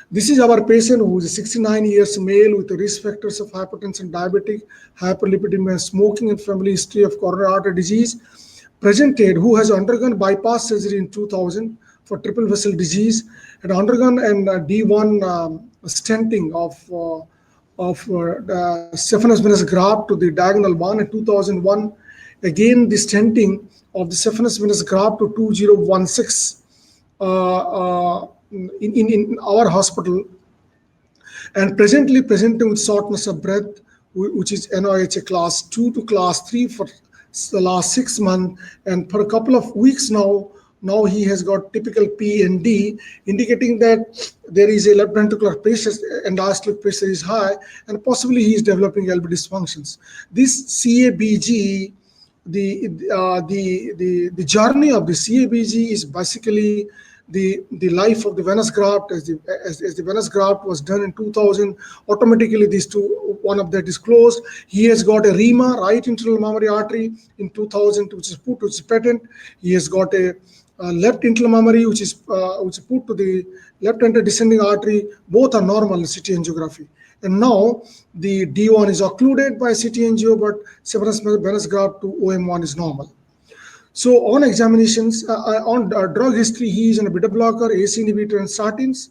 This is our patient who is 69 years male with the risk factors of hypertension, diabetic, hyperlipidemia, smoking, and family history of coronary artery disease. Presented who has undergone bypass surgery in 2000 for triple vessel disease and undergone an D1 stenting of the saphenous venous graft to the diagonal one in 2001. Again, the stenting of the saphenous venous graft to 2016 in our hospital, and presently presenting with shortness of breath, which is NIH class 2 to class 3 for the last 6 months, and for a couple of weeks now he has got typical P and D, indicating that there is a left ventricular pressure and diastolic pressure is high, and possibly he is developing LV dysfunctions. This CABG, the journey of the CABG is basically the life of the venous graft. As the venous graft was done in 2000, automatically these two, one of that is closed. He has got a REMA, right internal mammary artery, in 2000, which is patent. He has got a left internal mammary, which is put to the left anterior descending artery. Both are normal in CT angiography. And now the D1 is occluded by CT angio, but saphenous venous graft to OM1 is normal. So on examinations, on drug history, he is on a beta blocker, ACE inhibitor, and statins.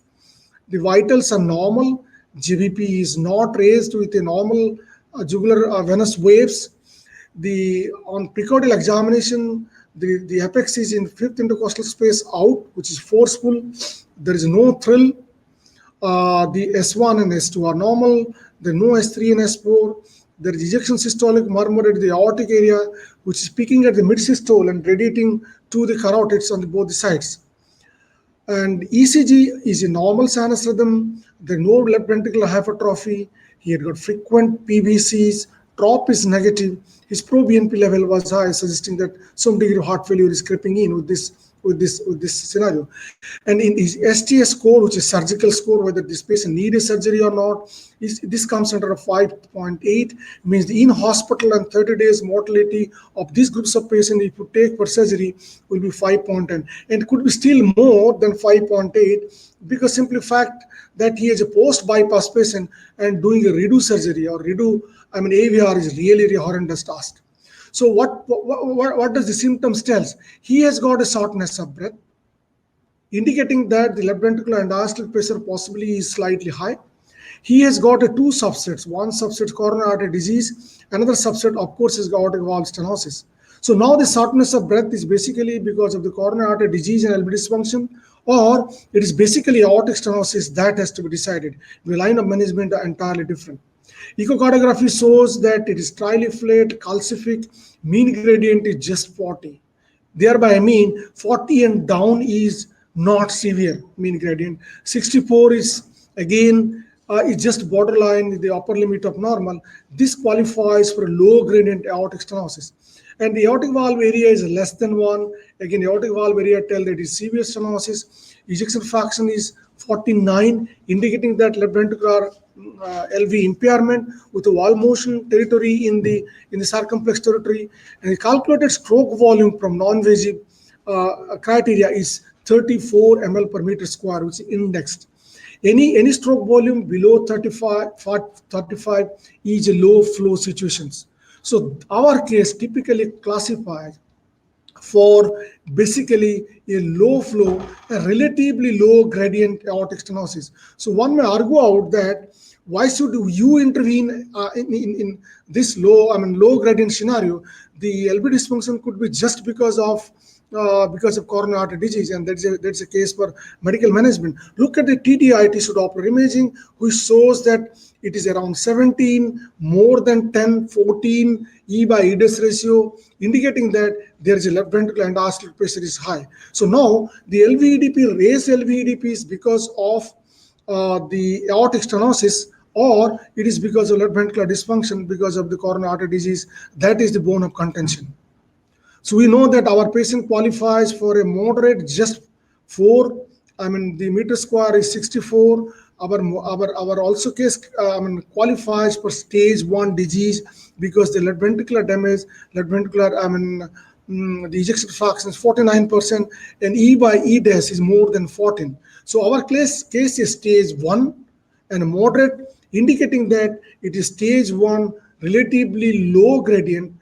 The vitals are normal. GVP is not raised with a normal jugular venous waves. On precordial examination, the apex is in fifth intercostal space out, which is forceful. There is no thrill. The S1 and S2 are normal. There is no S3 and S4. There is ejection systolic murmur at the aortic area, which is peaking at the mid-systole and radiating to the carotids on both the sides. And ECG is a normal sinus rhythm. There is no left ventricular hypertrophy. He had got frequent PVCs. TROP is negative. His pro-BNP level was high, suggesting that some degree of heart failure is creeping in with this scenario. And in his STS score, which is surgical score, whether this patient needs surgery or not, this comes under a 5.8, means the in-hospital and 30 days mortality of these groups of patients, if you take for surgery, will be 5.10, and could be still more than 5.8, because simply fact that he is a post-bypass patient and doing a redo surgery or AVR is really a horrendous task. So what does the symptoms tell? He has got a shortness of breath, indicating that the left ventricular and diastolic pressure possibly is slightly high. He has got two subsets. One subset coronary artery disease. Another subset, of course, is aortic valve stenosis. So now the shortness of breath is basically because of the coronary artery disease and LV dysfunction, or it is basically aortic stenosis. That has to be decided. The line of management are entirely different. Echocardiography shows that it is triliflate, calcific, mean gradient is just 40. Thereby I mean 40 and down is not severe mean gradient. 64 is again is just borderline, the upper limit of normal. This qualifies for low gradient aortic stenosis. And the aortic valve area is less than 1. Again, the aortic valve area tells that it is severe stenosis. Ejection fraction is 49, indicating that left ventricular LV impairment with a valve motion territory in the circumflex territory. And the calculated stroke volume from non-invasive criteria is 34 ml per meter square, which is indexed. Any stroke volume below 35 is a low flow situations. So our case typically classifies for basically a low flow, a relatively low gradient aortic stenosis. So one may argue out that why should you intervene in this low gradient scenario? The LV dysfunction could be just because of coronary artery disease, and that's a case for medical management. Look at the TDI, tissue Doppler imaging, which shows that it is around 17, more than 10, 14 E by EDS ratio, indicating that there is a left ventricular and diastolic pressure is high. So now the LVEDP, raised LVEDP is because of the aortic stenosis, or it is because of left ventricular dysfunction because of the coronary artery disease. That is the bone of contention. So we know that our patient qualifies for a moderate, just 4. The meter square is 64. Our also case qualifies for stage 1 disease because the left ventricular damage, left ventricular the ejection fraction is 49%, and E by E dash is more than 14. So our case is stage 1 and moderate, indicating that it is stage 1 relatively low gradient,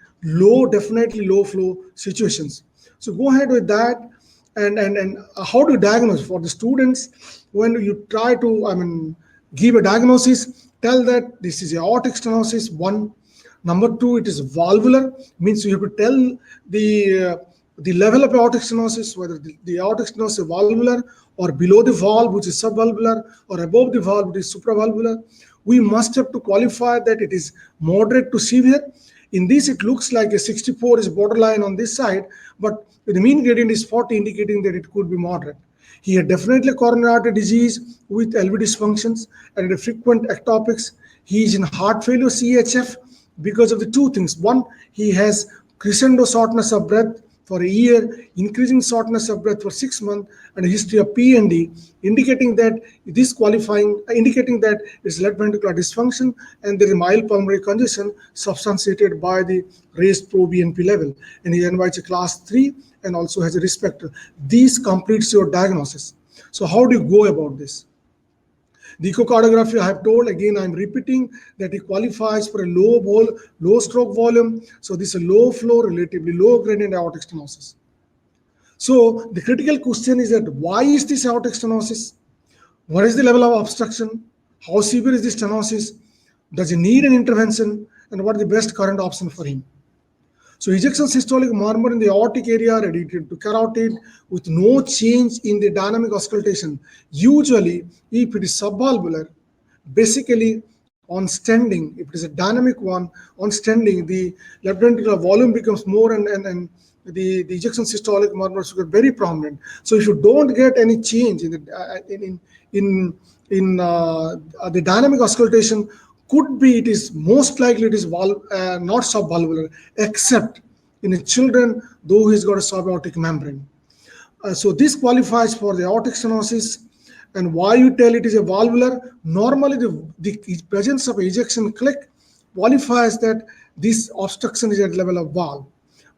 definitely low flow situations. So go ahead with that. And how to diagnose for the students when you try to, give a diagnosis, tell that this is aortic stenosis, one. Number two, it is valvular, means you have to tell the level of aortic stenosis, whether the aortic stenosis is valvular or below the valve, which is subvalvular, or above the valve, which is supravalvular. We must have to qualify that it is moderate to severe. In this, it looks like a 64 is borderline on this side, but the mean gradient is 40, indicating that it could be moderate. He had definitely coronary artery disease with LV dysfunctions and frequent ectopics. He is in heart failure CHF because of the two things. One, he has crescendo shortness of breath for a year, increasing shortness of breath for 6 months, and a history of PND, indicating that it's left ventricular dysfunction and there is mild pulmonary congestion substantiated by the raised pro-BNP level. And he invites a class 3 and also has a risk factor. This completes your diagnosis. So how do you go about this? The echocardiography I have told, again I'm repeating that it qualifies for a low stroke volume. So this is a low flow, relatively low gradient aortic stenosis. So the critical question is that why is this aortic stenosis? What is the level of obstruction? How severe is the stenosis? Does he need an intervention? And what is the best current option for him? So ejection systolic murmur in the aortic area related to carotid with no change in the dynamic auscultation. Usually, if it is subvalvular, basically on standing, if it is a dynamic one, on standing, the left ventricular volume becomes more and the ejection systolic murmurs get very prominent. So if you don't get any change in the dynamic auscultation, could be it is most likely it is not subvalvular, except in a children though he's got a subaortic membrane. So this qualifies for the aortic stenosis. And why you tell it is a valvular? Normally the presence of ejection click qualifies that this obstruction is at level of valve.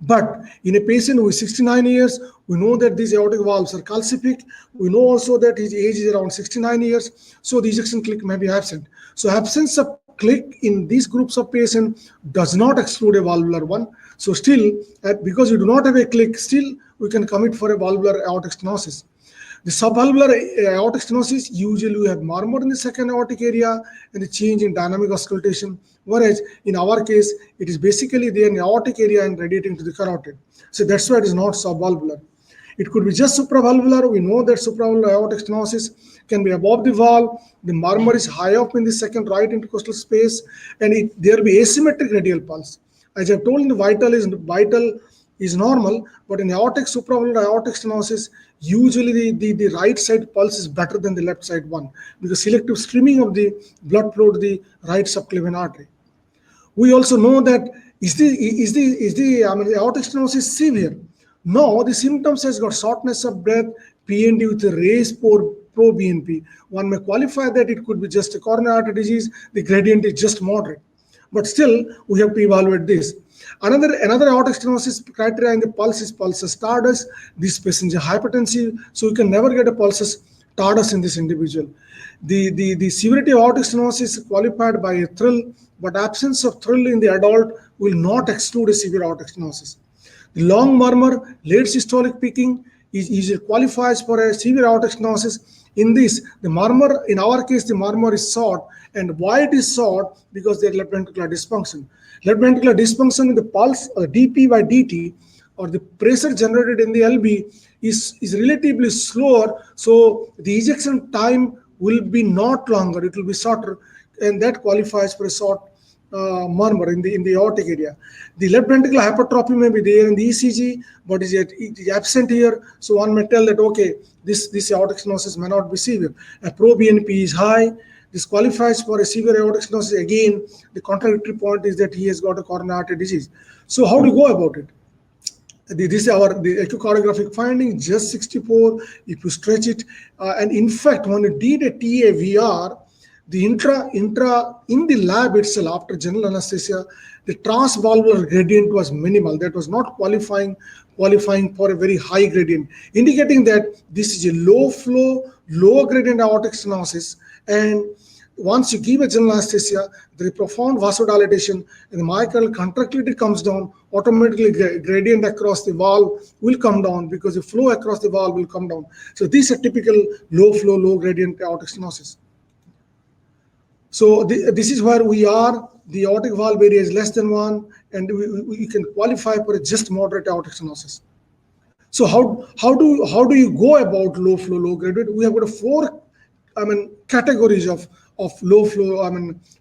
But in a patient who is 69 years, we know that these aortic valves are calcific. We know also that his age is around 69 years. So the ejection click may be absent. So absence of click in these groups of patients does not exclude a valvular one. So still, because you do not have a click, still we can commit for a valvular aortic stenosis. The subvalvular aortic stenosis, usually you have murmur in the second aortic area and a change in dynamic auscultation, whereas in our case, it is basically there in the aortic area and radiating to the carotid. So that's why it is not subvalvular. It could be just supravalvular. We know that supravalvular aortic stenosis can be above the valve. The murmur is high up in the second right intercostal space, and there will be asymmetric radial pulse. As I've told, the vital is normal, but in aortic supravalvular aortic stenosis, usually the right side pulse is better than the left side one because selective streaming of the blood flow to the right subclavian artery. We also know that is the aortic stenosis severe? No, the symptoms has got shortness of breath, PND with a raised pro-BNP. One may qualify that it could be just a coronary artery disease. The gradient is just moderate, but still we have to evaluate this. Another aortic stenosis criteria in the pulse is pulsus tardus. This patient is hypertensive, so you can never get a pulsus tardus in this individual. The severity of aortic stenosis is qualified by a thrill, but absence of thrill in the adult will not exclude a severe aortic stenosis. The long murmur, late systolic peaking qualifies for a severe aortic stenosis. In this, the murmur, in our case, the murmur is short. And why it is short? Because there is left ventricular dysfunction. Left ventricular dysfunction in the pulse, or dP by dt, or the pressure generated in the LV is relatively slower. So the ejection time will be not longer, it will be shorter, and that qualifies for a short murmur in the aortic area. The left ventricular hypertrophy may be there in the ECG, but it is absent here. So one may tell that, okay, this aortic stenosis may not be severe. A pro-BNP is high. This qualifies for a severe aortic stenosis. Again, the contradictory point is that he has got a coronary artery disease. So how do you go about it? This is the echocardiographic finding, just 64, if you stretch it. And in fact, when you did a TAVR, the intra in the lab itself after general anesthesia, the transvalvular gradient was minimal. That was not qualifying for a very high gradient, indicating that this is a low flow, low gradient aortic stenosis. And once you give a general anesthesia, there is profound vasodilatation and the myocardial contractility comes down, automatically gradient across the valve will come down because the flow across the valve will come down. So this is a typical low flow, low gradient aortic stenosis. So this is where we are. The aortic valve area is less than 1, and we can qualify for a just moderate aortic stenosis. So how do you go about low flow, low gradient? We have got 4 categories of low flow,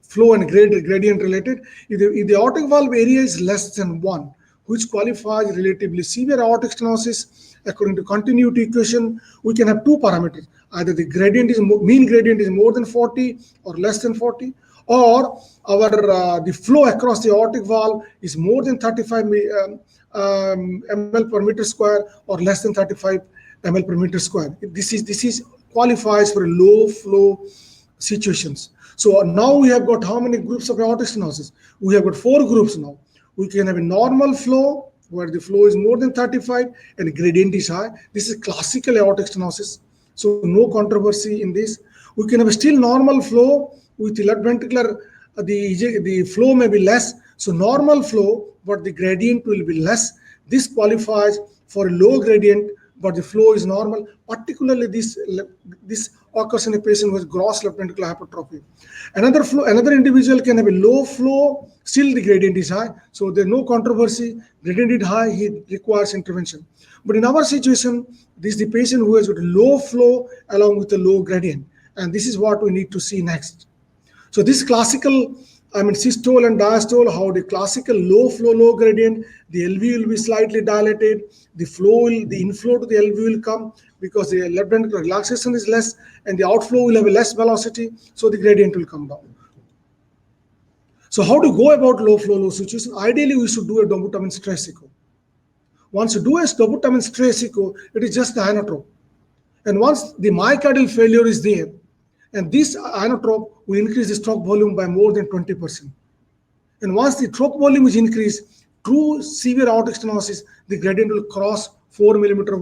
flow and gradient related. If the aortic valve area is less than 1, which qualifies relatively severe aortic stenosis, according to continuity equation, we can have 2 parameters. Either the mean gradient is more than 40 or less than 40, or the flow across the aortic valve is more than 35 ml per meter square or less than 35 ml per meter square. This is qualifies for low flow situations. So now we have got how many groups of aortic stenosis? We have got 4 groups now. We can have a normal flow where the flow is more than 35 and gradient is high. This is classical aortic stenosis. So no controversy in this. We can have a still normal flow with the left ventricular, the flow may be less. So normal flow, but the gradient will be less. This qualifies for a low gradient, but the flow is normal. Particularly this occurs in a patient with gross left ventricular hypertrophy. Another individual can have a low flow, still the gradient is high. So there's no controversy. Gradient is high, he requires intervention. But in our situation, this is the patient who has got a low flow along with a low gradient. And this is what we need to see next. So this classical, systole and diastole, how the classical low flow, low gradient, the LV will be slightly dilated, the inflow to the LV will come because the left ventricular relaxation is less and the outflow will have a less velocity, so the gradient will come down. So how to go about low flow, low situation? Ideally, we should do a dobutamine stress echo. Once you do a dobutamine stress echo, it is just the inotrope. And once the myocardial failure is there, and this inotrope will increase the stroke volume by more than 20%. And once the stroke volume is increased, true severe aortic stenosis, the gradient will cross 4 millimeter,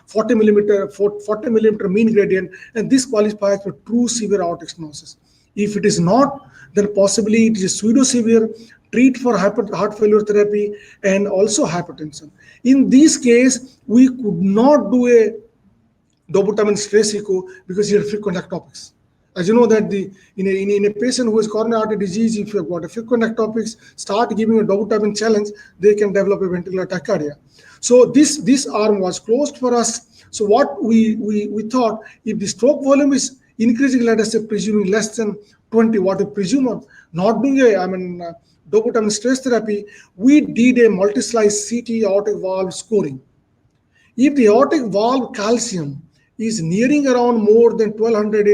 40 millimeter mean gradient, and this qualifies for true severe aortic stenosis. If it is not, then possibly it is pseudo-severe, treat for heart failure therapy and also hypertension. In this case, we could not do a dobutamine stress echo because he had frequent ectopics. As you know that in a patient who has coronary artery disease, if you have got a frequent ectopics, start giving a dobutamine challenge, they can develop a ventricular tachycardia. So this arm was closed for us. So what we thought, if the stroke volume is increasing, let us say presuming less than 20, what we presume on not doing dobutamine stress therapy, we did a multi-slice CT aortic valve scoring. If the aortic valve calcium is nearing around more than 1200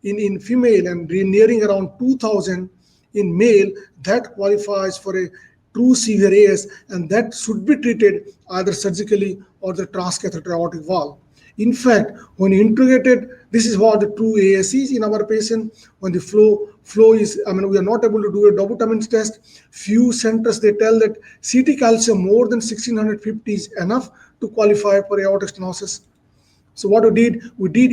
in female and nearing around 2000 in male, that qualifies for a true severe AS, and that should be treated either surgically or the transcatheter aortic valve. In fact, when integrated, this is what the true AS is in our patient. When the flow is, we are not able to do a dobutamine test. Few centers, they tell that CT calcium more than 1650 is enough to qualify for aortic stenosis. So what we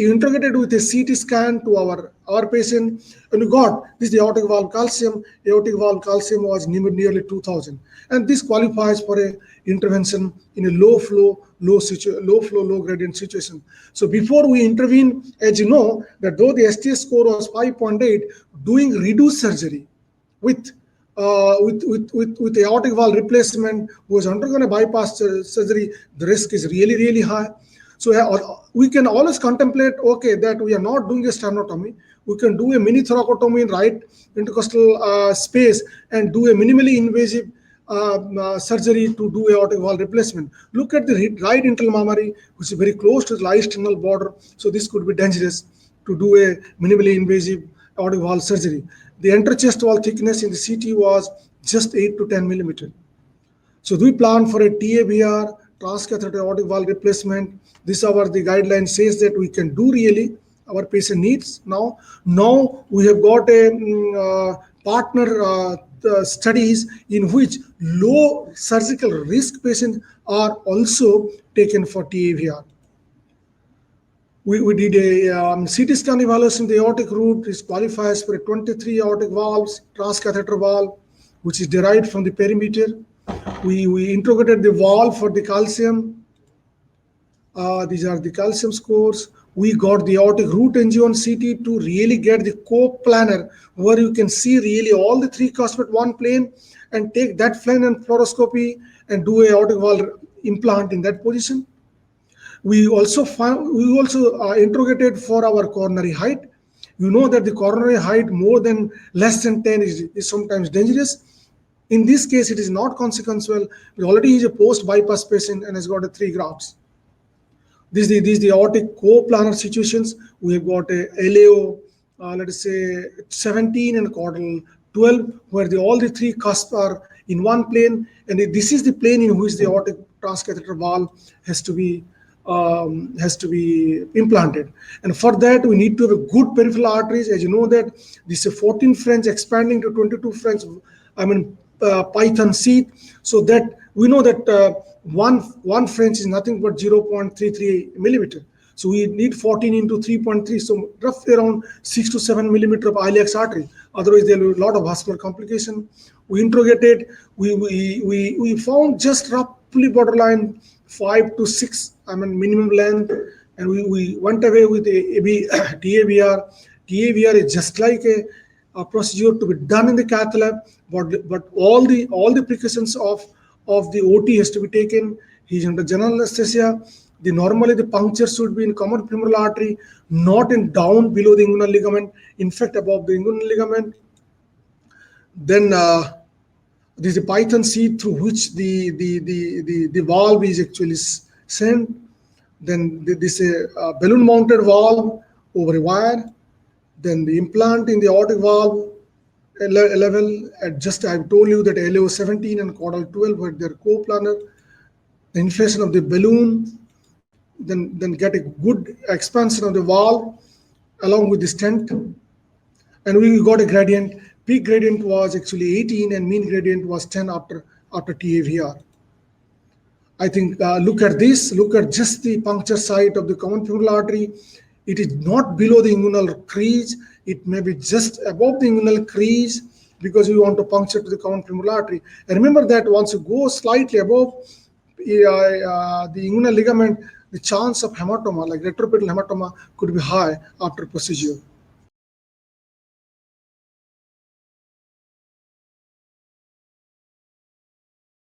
integrated with a CT scan to our patient, and we got this is the aortic valve calcium. Aortic valve calcium was nearly 2000, and this qualifies for a intervention in a low flow, low gradient situation. So before we intervene, as you know, that though the STS score was 5.8, doing reduced surgery with aortic valve replacement who has undergone a bypass surgery, the risk is really, really high. So we can always contemplate, okay, that we are not doing a sternotomy. We can do a mini thoracotomy in right intercostal space and do a minimally invasive surgery to do aortic valve replacement. Look at the right internal mammary, which is very close to the right sternal border. So this could be dangerous to do a minimally invasive aortic valve surgery. The interchest wall thickness in the CT was just 8 to 10 millimeter. So we plan for a TAVR, transcatheter aortic valve replacement. This our the guideline says that we can do really. our patient needs now. Now we have got a partner studies in which low surgical risk patients are also taken for TAVR. We did a CT scan evaluation of the aortic root. It qualifies for a 23 aortic valves, transcatheter valve, which is derived from the perimeter. We interrogated the valve for the calcium. These are the calcium scores. We got the aortic root angio on CT to really get the co-planar, where you can see really all the three cusps at one plane, and take that plane and fluoroscopy and do a aortic valve implant in that position. We also interrogated for our coronary height. You know that the coronary height more than less than 10 is sometimes dangerous. In this case, it is not consequential. But already he is a post-bypass patient and has got a 3 grafts. These the aortic co-planar situations. We have got a LAO, let us say 17 and caudal 12, where all the three cusps are in one plane, and this is the plane in which the aortic transcatheter valve has to be implanted. And for that, we need to have a good peripheral arteries. As you know that this is a 14 French expanding to 22 French, Python seat, so that we know that one French is nothing but 0.33 millimeter. So we need 14 into 3.3, so roughly around 6 to 7 millimeter of iliac artery. Otherwise, there will be a lot of vascular complication. We interrogated. We found just roughly borderline 5 to 6, minimum length, and we went away with a TAVR. TAVR is just like a procedure to be done in the cath lab, but all the precautions of the OT has to be taken. He's under general anesthesia. Normally the puncture should be in common femoral artery, not in down below the inguinal ligament, in fact above the inguinal ligament. Then this is a Python seat through which the valve is actually sent. Then this is a balloon mounted valve over a wire. Then the implant in the aortic valve level at just, I've told you that LAO 17 and caudal 12 were their coplanar. The inflation of the balloon, then get a good expansion of the valve along with the stent, and we got a gradient. Peak gradient was actually 18 and mean gradient was 10 after TAVR. I think look at this. Look at just the puncture site of the common femoral artery. It is not below the inguinal crease. It may be just above the inguinal crease because we want to puncture to the common femoral artery. And remember that once you go slightly above the inguinal ligament, the chance of hematoma, like retroperitoneal hematoma, could be high after procedure.